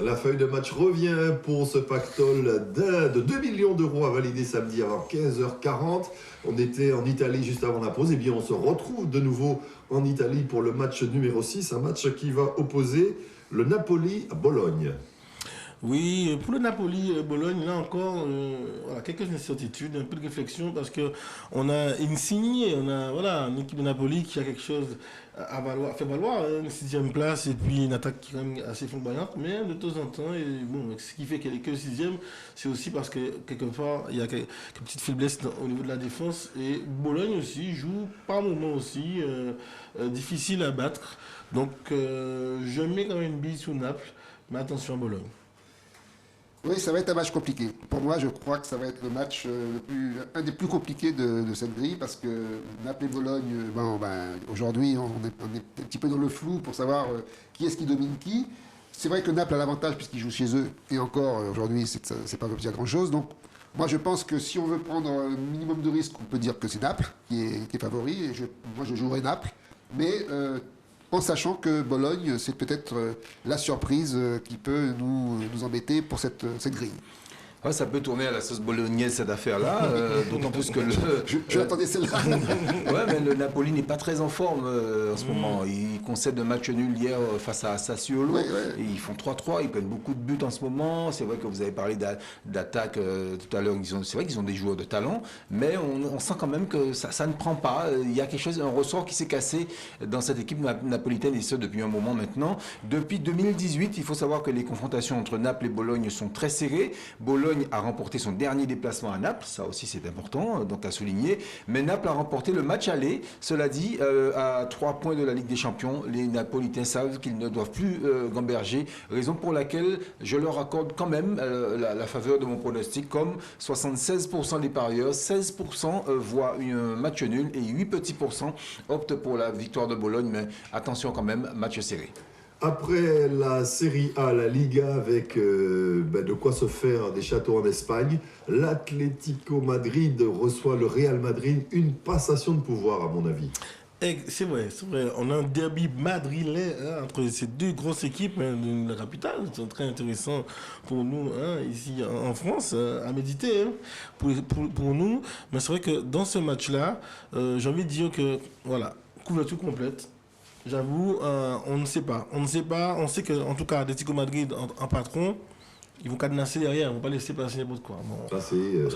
La feuille de match revient pour ce pactole de 2 millions d'euros à valider samedi avant 15h40. On était en Italie juste avant la pause. Et bien, on se retrouve de nouveau en Italie pour le match numéro 6, un match qui va opposer le Napoli à Bologne. Oui, pour le Napoli, Bologne, là encore, voilà, quelques incertitudes, un peu de réflexion parce que on a Insigne, on a voilà, une équipe de Napoli qui a quelque chose à valoir, fait valoir, hein, une sixième place et puis une attaque qui est quand même assez flamboyante, mais de temps en temps, et bon, ce qui fait qu'elle est que sixième, c'est aussi parce que quelque part, il y a quelques petites faiblesses au niveau de la défense et Bologne aussi joue par moments aussi difficile à battre. Donc, je mets quand même une bille sur Naples, mais attention à Bologne. Oui, ça va être un match compliqué. Pour moi, je crois que ça va être le match un des plus compliqués de cette grille parce que Naples et Bologne, aujourd'hui, on est un petit peu dans le flou pour savoir qui est-ce qui domine qui. C'est vrai que Naples a l'avantage puisqu'ils jouent chez eux et encore aujourd'hui, c'est pas dire grand-chose. Donc, moi, je pense que si on veut prendre un minimum de risque, on peut dire que c'est Naples qui est favori. Et moi, je jouerai Naples. Mais en sachant que Bologne, c'est peut-être la surprise qui peut nous embêter pour cette grille. Ouais, ça peut tourner à la sauce bolognaise cette affaire-là, d'autant plus que Je l'attendais celle-là. Ouais, mais le Napoli n'est pas très en forme en ce moment. Ils concèdent un match nul hier face à Sassuolo. Ouais. Et ils font 3-3, ils prennent beaucoup de buts en ce moment. C'est vrai que vous avez parlé d'attaque tout à l'heure. C'est vrai qu'ils ont des joueurs de talent, mais on sent quand même que ça ne prend pas. Il y a quelque chose, un ressort qui s'est cassé dans cette équipe napolitaine, et ce depuis un moment maintenant. Depuis 2018, il faut savoir que les confrontations entre Naples et Bologne sont très serrées. Bologne a remporté son dernier déplacement à Naples, ça aussi c'est important, donc à souligner. Mais Naples a remporté le match aller, cela dit, à 3 points de la Ligue des Champions. Les Napolitains savent qu'ils ne doivent plus gamberger, raison pour laquelle je leur accorde quand même la faveur de mon pronostic, comme 76% des parieurs, 16% voient un match nul et 8 petits pourcents optent pour la victoire de Bologne, mais attention quand même, match serré. Après la Serie A, la Liga, avec de quoi se faire des châteaux en Espagne, l'Atlético Madrid reçoit le Real Madrid. Une passation de pouvoir, à mon avis. C'est vrai, c'est vrai. On a un derby madrilène entre ces deux grosses équipes de la capitale. C'est très intéressant pour nous ici en France à méditer pour nous. Mais c'est vrai que dans ce match-là, j'ai envie de dire que, voilà, couverture complète. J'avoue, on ne sait pas. On ne sait pas. On sait qu'en tout cas, Atlético Madrid en patron, ils vont cadenasser derrière. Ils ne vont pas laisser passer n'importe quoi. Bon, ça,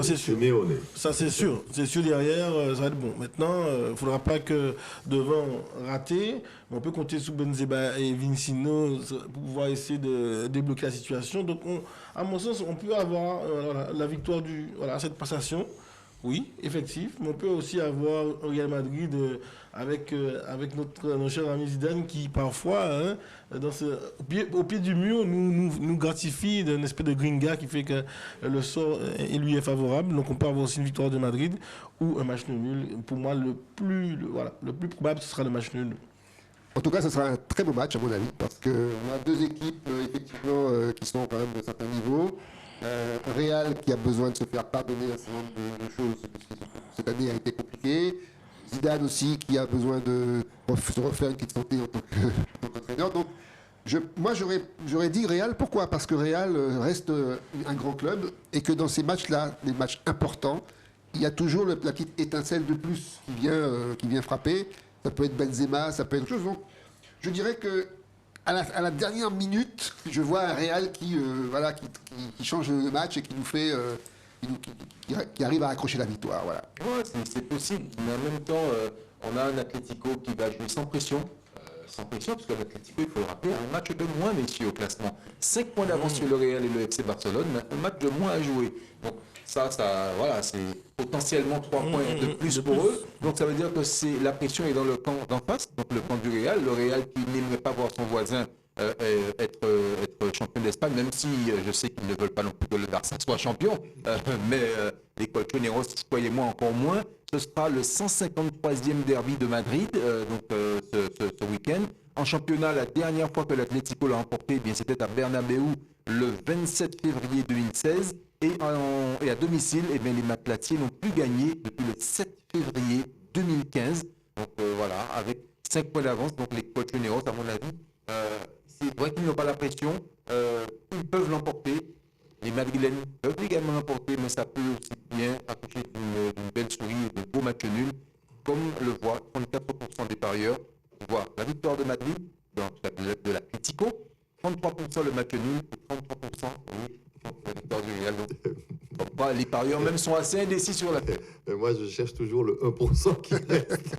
c'est sûr. Simeone. Ça, c'est sûr. C'est sûr derrière, ça va être bon. Maintenant, il ne faudra pas que devant rater. On peut compter sur Benzema et Vincino pour pouvoir essayer de débloquer la situation. Donc, à mon sens, on peut avoir la victoire cette passation. Oui, effectif, mais on peut aussi avoir un Real Madrid avec notre cher ami Zidane qui parfois, au pied du mur, nous gratifie d'un espèce de gringa qui fait que le sort lui est favorable. Donc on peut avoir aussi une victoire de Madrid ou un match nul. Pour moi, le plus probable, ce sera le match nul. En tout cas, ce sera un très beau match, à mon avis, parce qu'on a deux équipes, effectivement, qui sont quand même de certains niveaux. Real qui a besoin de se faire pardonner un certain nombre de choses, parce que cette année a été compliquée. Zidane aussi qui a besoin de se refaire une petite santé en tant qu'entraîneur. Donc, moi, j'aurais dit Real. Pourquoi? Parce que Real reste un grand club et que dans ces matchs-là, les matchs importants, il y a toujours la petite étincelle de plus qui vient frapper. Ça peut être Benzema, ça peut être autre chose. Donc, je dirais que à la dernière minute, je vois un Real qui change le match et qui nous fait, qui arrive à accrocher la victoire. Voilà. Ouais, c'est possible, mais en même temps, on a un Atlético qui va jouer sans pression. Sans pression, parce que l'Atlético, il faut le rappeler, un match de moins, messieurs, au classement. 5 points d'avance sur le Real et le FC Barcelone, mais un match de moins à jouer. Donc voilà, c'est potentiellement 3 points de plus pour eux. Donc ça veut dire que la pression est dans le camp d'en face, donc le camp du Real. Le Real qui n'aimerait pas voir son voisin être champion d'Espagne, même si je sais qu'ils ne veulent pas non plus que le Barça soit champion, mais les colchoneros, croyez-moi, encore moins. Ce sera le 153e derby de Madrid, ce week-end. En championnat, la dernière fois que l'Atlético l'a remporté, c'était à Bernabéu le 27 février 2016. Et à domicile, les Matlatiers n'ont plus gagné depuis le 7 février 2015. Donc voilà, avec 5 points d'avance. Donc les colchoneros, à mon avis, c'est vrai qu'ils n'ont pas la pression. peuvent l'emporter. Les Madrilènes peuvent également l'emporter, mais ça peut aussi bien accoucher d'une belle souris et de beaux matchs nuls, comme le voit 34% des parieurs. On voit la victoire de Madrid, de l'Atlético, 33% le match nul et 33% la victoire du Real. Donc, les parieurs même sont assez indécis sur la tête. Moi, je cherche toujours le 1% qui reste.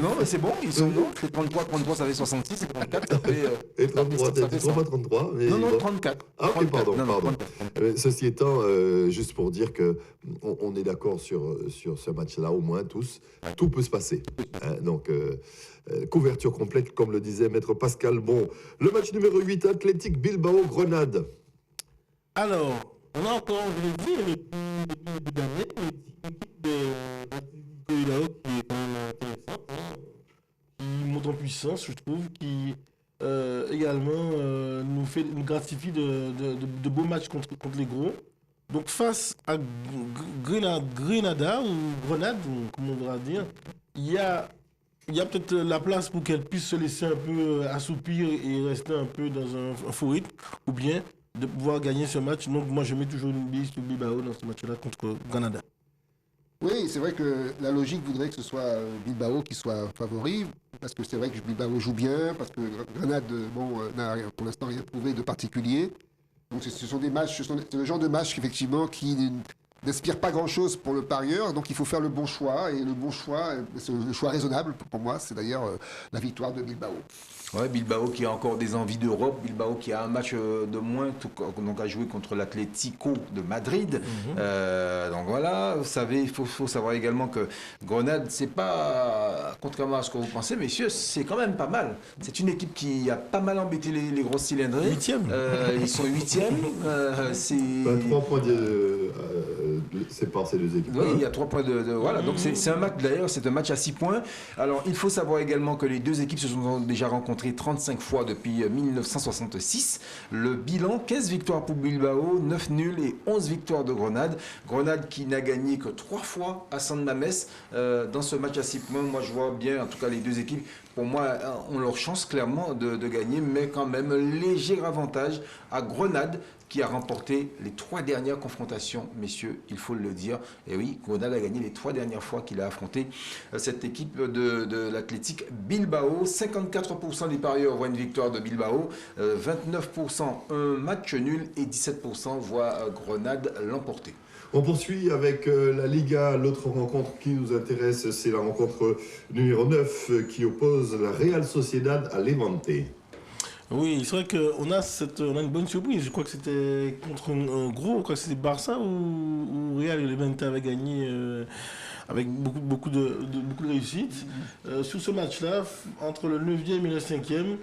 Non, mais c'est bon, ils sont bons. 33, ça fait 66, et 34, ça fait... Et 33, ça fait 33, pas 33. Mais non, bon. 34. Ah, ok, 34. pardon. Non, 34. Ceci étant, juste pour dire que on est d'accord sur ce match-là, au moins tous. Ouais. Tout peut se passer. Hein, donc, couverture complète, comme le disait Maître Pascal. Bon, le match numéro 8, Athletic Bilbao-Grenade. Alors, on a encore, je l'ai dit, depuis le début d'année, une équipe de Bilbao qui est quand même intéressante, hein, qui monte en puissance, je trouve, qui également nous gratifie de beaux matchs contre les gros. Donc face à Grenada ou Grenade, comme on voudra dire, il y a peut-être la place pour qu'elle puisse se laisser un peu assoupir et rester un peu dans un faux rythme, ou bien de pouvoir gagner ce match. Donc moi je mets toujours une bille sur Bilbao dans ce match-là contre Granada. Oui, c'est vrai que la logique voudrait que ce soit Bilbao qui soit favori, parce que c'est vrai que Bilbao joue bien, parce que Grenade, n'a pour l'instant rien prouvé de particulier. Donc ce sont des matchs, c'est le genre de match effectivement qui n'inspire pas grand-chose pour le parieur, donc il faut faire le bon choix, et le bon choix, c'est le choix raisonnable pour moi, c'est d'ailleurs la victoire de Bilbao. Ouais, Bilbao qui a encore des envies d'Europe, Bilbao qui a un match de moins donc à jouer contre l'Atlético de Madrid. Donc voilà, vous savez, il faut savoir également que Grenade, c'est pas, contrairement à ce que vous pensez, messieurs, c'est quand même pas mal. C'est une équipe qui a pas mal embêté les grosses cylindrées. 8e. Ils sont 8e. C'est 3 points séparent ces deux équipes. oui, il y a 3 points voilà, donc c'est un match, d'ailleurs, c'est un match à 6 points. Alors, il faut savoir également que les deux équipes se sont déjà rencontrées 35 fois depuis 1966. Le bilan, 15 victoires pour Bilbao, 9 nuls et 11 victoires de Grenade. Grenade qui n'a gagné que 3 fois à San Mamés. Dans ce match à 6 points, moi je vois bien, en tout cas les deux équipes, pour moi, ont leur chance clairement de gagner, mais quand même léger avantage à Grenade, qui a remporté les 3 dernières confrontations, messieurs, il faut le dire. Et oui, Grenade a gagné les 3 dernières fois qu'il a affronté cette équipe de l'Athletic Bilbao. 54% des parieurs voient une victoire de Bilbao, 29% un match nul et 17% voient Grenade l'emporter. On poursuit avec la Liga. L'autre rencontre qui nous intéresse, c'est la rencontre numéro 9 qui oppose la Real Sociedad à Levante. Oui, c'est vrai qu'on a une bonne surprise. Je crois que c'était contre un gros, je crois que c'était Barça où Real et Levante avaient gagné avec beaucoup de réussite. Sur ce match-là, entre le 9e et le 5e,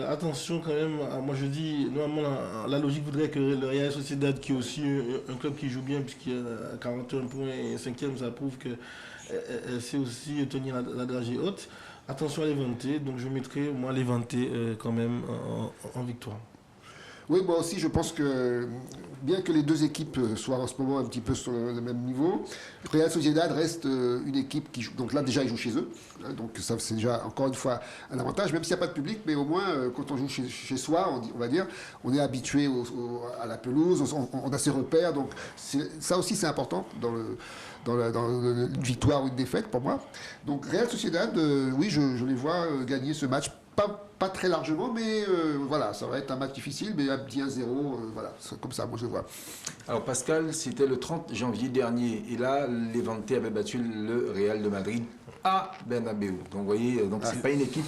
attention quand même, moi je dis, normalement la logique voudrait que le Real Sociedad, qui est aussi un club qui joue bien, puisqu'il a 41 points et 5e, ça prouve qu'elle sait aussi tenir la dragée haute. Attention à Levante, donc je mettrai moi Levante quand même en victoire. Oui, moi aussi, je pense que, bien que les deux équipes soient en ce moment un petit peu sur le même niveau, Real Sociedad reste une équipe qui joue. Donc là, déjà, ils jouent chez eux. Donc ça, c'est déjà, encore une fois, un avantage, même s'il n'y a pas de public, mais au moins, quand on joue chez soi, on va dire, on est habitué à la pelouse, on a ses repères. Donc ça aussi, c'est important dans une victoire ou une défaite, pour moi. Donc Real Sociedad, oui, je les vois gagner ce match. Pas très largement, mais voilà, ça va être un match difficile, mais un petit 1-0, voilà, c'est comme ça, moi je vois. Alors Pascal, c'était le 30 janvier dernier, et là, Levante avait battu le Real de Madrid à Bernabéu. Donc vous voyez, c'est pas une équipe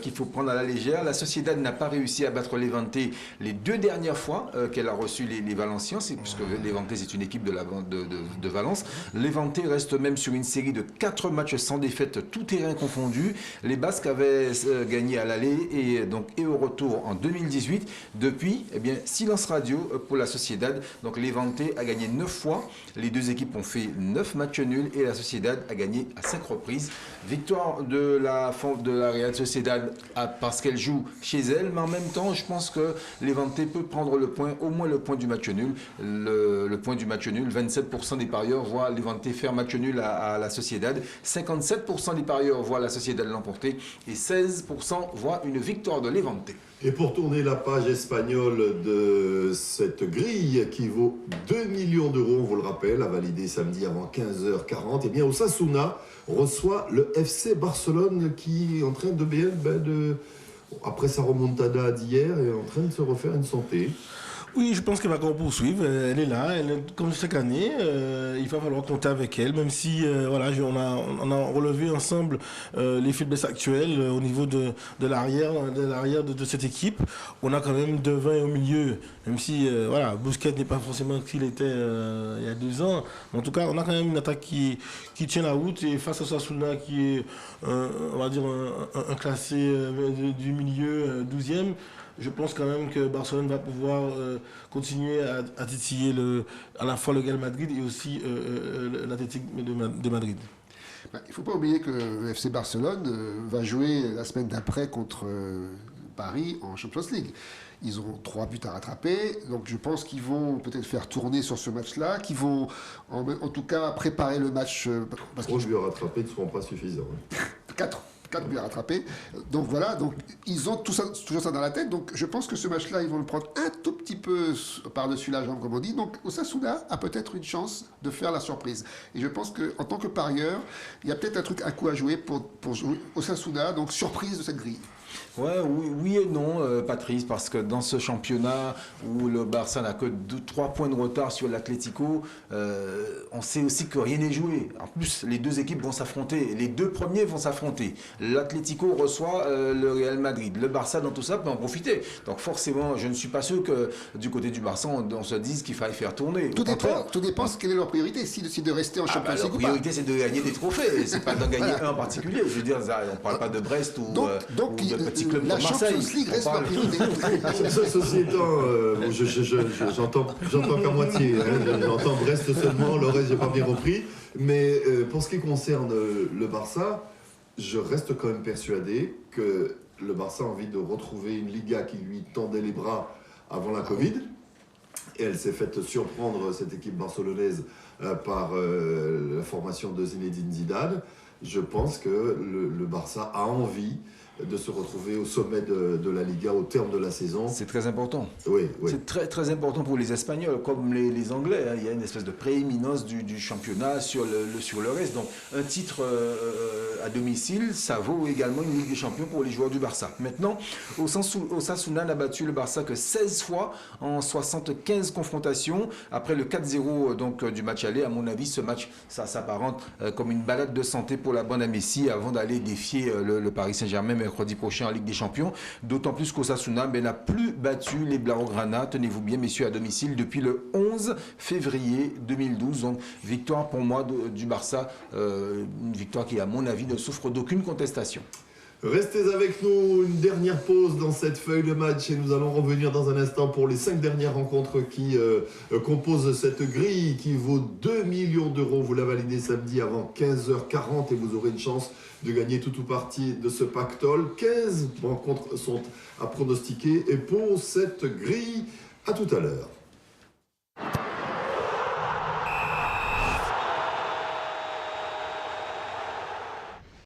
qu'il faut prendre à la légère. La Sociedad n'a pas réussi à battre Levante les 2 dernières fois qu'elle a reçu les Valenciens, puisque Levante c'est une équipe de Valence. Levante reste même sur une série de 4 matchs sans défaite, tout terrain confondu. Les Basques avaient gagné à l'aller et au retour en 2018. Depuis, eh bien, silence radio pour la Sociedad. Donc Levante a gagné 9 fois. Les deux équipes ont fait 9 matchs nuls et la Sociedad a gagné à 5 reprises. Victoire de la Real Sociedad parce qu'elle joue chez elle, mais en même temps, je pense que Levante peut prendre le point, au moins le point du match nul. Le point du match nul, 27% des parieurs voient Levante faire match nul à la Sociedad, 57% des parieurs voient la Sociedad l'emporter et 16% voient une victoire de Levante. Et pour tourner la page espagnole de cette grille qui vaut 2 millions d'euros, on vous le rappelle, à valider samedi avant 15h40, eh bien Osasuna reçoit le FC Barcelone qui est en train de bien, après sa remontada d'hier, est en train de se refaire une santé. Oui, je pense qu'elle va encore poursuivre. Elle est là, comme chaque année. Il va falloir compter avec elle, même si voilà, on a relevé ensemble les faiblesses actuelles au niveau de l'arrière de cette équipe. On a quand même devant et au milieu, même si voilà, Busquets n'est pas forcément ce qu'il était il y a 2 ans. En tout cas, on a quand même une attaque qui tient la route, et face à Osasuna qui est, on va dire, un classé du milieu 12e. Je pense quand même que Barcelone va pouvoir continuer à titiller à la fois le Real Madrid et aussi l'Atlético de Madrid. Il ne faut pas oublier que le FC Barcelone va jouer la semaine d'après contre Paris en Champions League. Ils auront 3 buts à rattraper, donc je pense qu'ils vont peut-être faire tourner sur ce match-là, qu'ils vont en tout cas préparer le match. 3 buts à rattraper ne seront pas suffisants. 4 buts à rattraper. Donc voilà, donc ils ont toujours ça dans la tête. Donc je pense que ce match-là, ils vont le prendre un tout petit peu par-dessus la jambe, comme on dit. Donc Osasuna a peut-être une chance de faire la surprise. Et je pense qu'en tant que parieur, il y a peut-être un coup à jouer pour jouer Osasuna, donc surprise de cette grille. Ouais, oui et non, Patrice, parce que dans ce championnat où le Barça n'a que 3 points de retard sur l'Atlético, on sait aussi que rien n'est joué. En plus, les 2 équipes vont s'affronter, les 2 premiers vont s'affronter. L'Atlético reçoit le Real Madrid. Le Barça, dans tout ça, peut en profiter. Donc forcément, je ne suis pas sûr que du côté du Barça, on se dise qu'il faille faire tourner. Tout dépend quelle est leur priorité. Si de rester en Champions League. Leur priorité, c'est de gagner des trophées. C'est pas d'en gagner un en particulier. Je veux dire, on ne parle pas de Brest ou de petits clubs la comme Marseille. Champions League reste leur priorité. Ceci étant, j'entends qu'à moitié. J'entends Brest seulement, le reste, j'ai pas bien compris. Mais pour ce qui concerne le Barça, je reste quand même persuadé que le Barça a envie de retrouver une Liga qui lui tendait les bras avant la Covid. Et elle s'est faite surprendre, cette équipe barcelonaise, par la formation de Zinedine Zidane. Je pense que le Barça a envie de se retrouver au sommet de la Liga au terme de la saison. C'est très important. Oui. C'est très, très important pour les Espagnols, comme les Anglais. Hein. Il y a une espèce de prééminence du championnat sur le reste. Donc, un titre à domicile, ça vaut également une Ligue des Champions pour les joueurs du Barça. Maintenant, Osasuna n'a battu le Barça que 16 fois en 75 confrontations. Après le 4-0 donc, du match aller, à mon avis, ce match, ça s'apparente comme une balade de santé pour la bande à Messi avant d'aller défier le Paris Saint-Germain mercredi prochain en Ligue des Champions. D'autant plus qu'Osasuna n'a plus battu les Blaugrana, tenez-vous bien messieurs, à domicile depuis le 11 février 2012. Donc victoire pour moi du Barça, une victoire qui à mon avis ne souffre d'aucune contestation. Restez avec nous, une dernière pause dans cette feuille de match et nous allons revenir dans un instant pour les 5 dernières rencontres qui composent cette grille qui vaut 2 millions d'euros. Vous la validez samedi avant 15h40 et vous aurez une chance de gagner tout ou partie de ce pactole. 15 rencontres sont à pronostiquer et pour cette grille, à tout à l'heure.